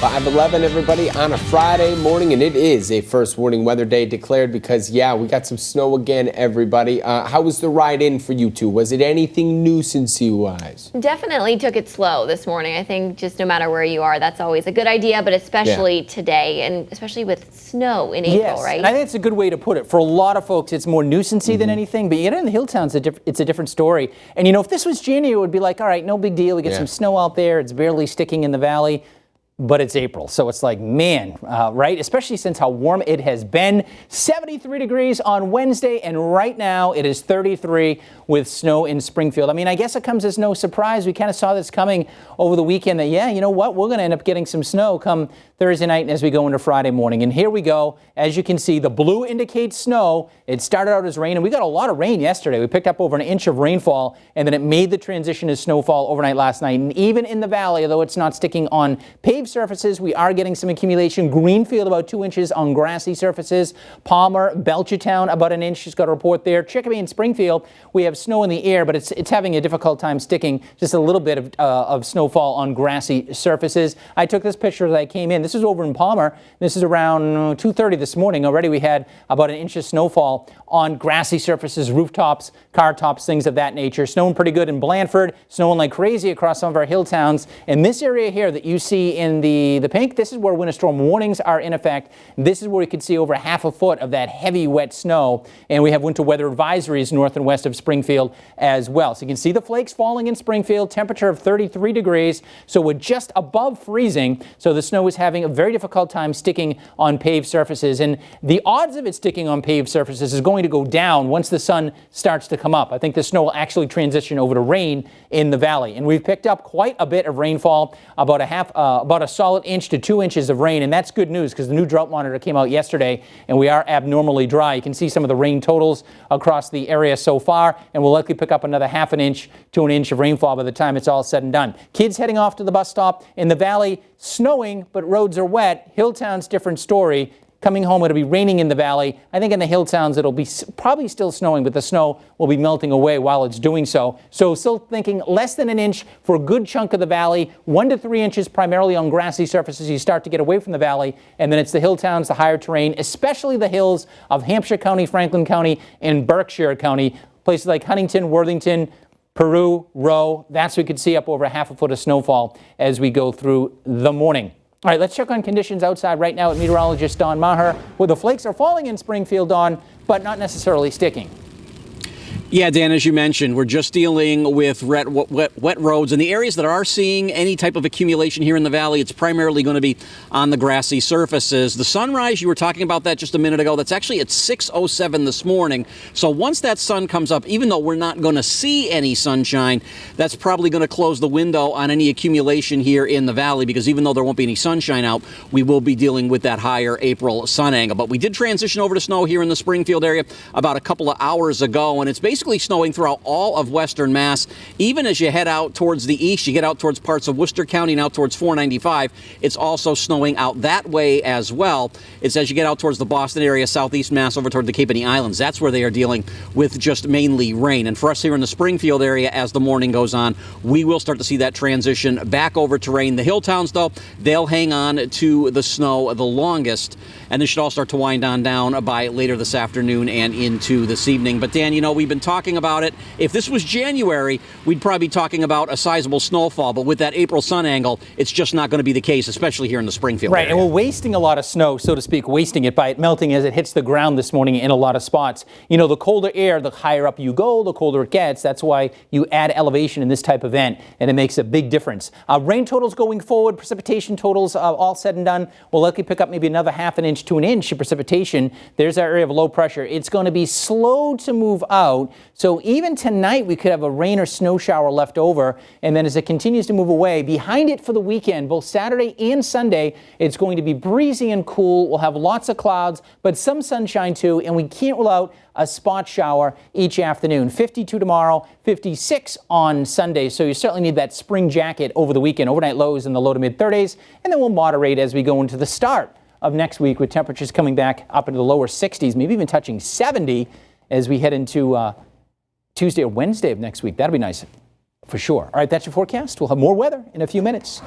5:11, everybody, on a Friday morning, and it is a first warning weather day declared because, yeah, we got some snow again, everybody. How was the ride in for you two? Was it anything nuisance-wise? Definitely took it slow this morning. I think just no matter where you are, that's always a good idea, but especially today, and especially with snow in April, right? And I think it's a good way to put it. For a lot of folks, it's more nuisance-y than anything, but yet in the hill towns, it's a different story. And, you know, if this was January, it would be like, all right, no big deal. We get some snow out there. It's barely sticking in the valley. But it's April, so it's like, man, right? Especially since how warm it has been. 73 degrees on Wednesday, and right now it is 33 with snow in Springfield. I mean, I guess it comes as no surprise. We kind of saw this coming over the weekend that, yeah, you know what? We're going to end up getting some snow come Thursday night and as we go into Friday morning. And here we go. As you can see, the blue indicates snow. It started out as rain, and we got a lot of rain yesterday. We picked up over an inch of rainfall, and then it made the transition to snowfall overnight last night. And even in the valley, although it's not sticking on paved surfaces, we are getting some accumulation. Greenfield about 2 inches on grassy surfaces. Palmer, Belchertown about an inch. Just got a report there. Chicopee and Springfield, we have snow in the air, but it's having a difficult time sticking. Just a little bit of snowfall on grassy surfaces. I took this picture as I came in. This is over in Palmer. This is around 2:30 this morning. Already we had about an inch of snowfall on grassy surfaces, rooftops, car tops, things of that nature. Snowing pretty good in Blandford, snowing like crazy across some of our hill towns. And this area here that you see in the pink, this is where winter storm warnings are in effect. This is where we could see over half a foot of that heavy wet snow. And we have winter weather advisories north and west of Springfield as well. So you can see the flakes falling in Springfield, temperature of 33 degrees. So we're just above freezing. So the snow is having a very difficult time sticking on paved surfaces. And the odds of it sticking on paved surfaces is going to go down once the sun starts to come up. I think the snow will actually transition over to rain in the valley. And we've picked up quite a bit of rainfall, about a solid inch to 2 inches of rain. And that's good news because the new drought monitor came out yesterday and we are abnormally dry. You can see some of the rain totals across the area so far, and we'll likely pick up another half an inch to an inch of rainfall by the time it's all said and done. Kids heading off to the bus stop. In the valley, snowing, but roads are wet. Hilltown's different story. Coming home, it'll be raining in the valley. I think in the hill towns, it'll be probably still snowing, but the snow will be melting away while it's doing so. So still thinking less than an inch for a good chunk of the valley, 1 to 3 inches primarily on grassy surfaces. You start to get away from the valley, and then it's the hill towns, the higher terrain, especially the hills of Hampshire County, Franklin County, and Berkshire County. Places like Huntington, Worthington, Peru, Rowe. That's we could see up over half a foot of snowfall as we go through the morning. All right, let's check on conditions outside right now with meteorologist Don Maher, where the flakes are falling in Springfield, Don, but not necessarily sticking. Yeah, Dan, as you mentioned, we're just dealing with wet roads. And the areas that are seeing any type of accumulation here in the valley, it's primarily going to be on the grassy surfaces. The sunrise, you were talking about that just a minute ago, that's actually at 6:07 this morning. So once that sun comes up, even though we're not going to see any sunshine, that's probably going to close the window on any accumulation here in the valley, because even though there won't be any sunshine out, we will be dealing with that higher April sun angle. But we did transition over to snow here in the Springfield area about a couple of hours ago, and it's basically snowing throughout all of western Mass. Even as you head out towards the east, you get out towards parts of Worcester County and out towards 495, it's also snowing out that way as well. It's as you get out towards the Boston area, southeast Mass, over toward the Cape Ann Islands. That's where they are dealing with just mainly rain. And for us here in the Springfield area, as the morning goes on, we will start to see that transition back over to rain. The hill towns, though, they'll hang on to the snow the longest, and this should all start to wind on down by later this afternoon and into this evening. But Dan, you know, we've been talking about it. If this was January, we'd probably be talking about a sizable snowfall, but with that April sun angle, it's just not going to be the case, especially here in the Springfield area. And we're wasting a lot of snow, so to speak, wasting it by it melting as it hits the ground this morning in a lot of spots. You know, the colder air, the higher up you go, the colder it gets. That's why you add elevation in this type of event, and it makes a big difference. Rain totals going forward, precipitation totals all said and done, we'll likely pick up maybe another half an inch to an inch of precipitation. There's our area of low pressure. It's going to be slow to move out. So even tonight, we could have a rain or snow shower left over. And then as it continues to move away, behind it for the weekend, both Saturday and Sunday, it's going to be breezy and cool. We'll have lots of clouds, but some sunshine too. And we can't rule out a spot shower each afternoon. 52 tomorrow, 56 on Sunday. So you certainly need that spring jacket over the weekend. Overnight lows in the low to mid 30s. And then we'll moderate as we go into the start of next week with temperatures coming back up into the lower 60s, maybe even touching 70 as we head into Tuesday or Wednesday of next week. That'll be nice for sure. All right, that's your forecast. We'll have more weather in a few minutes.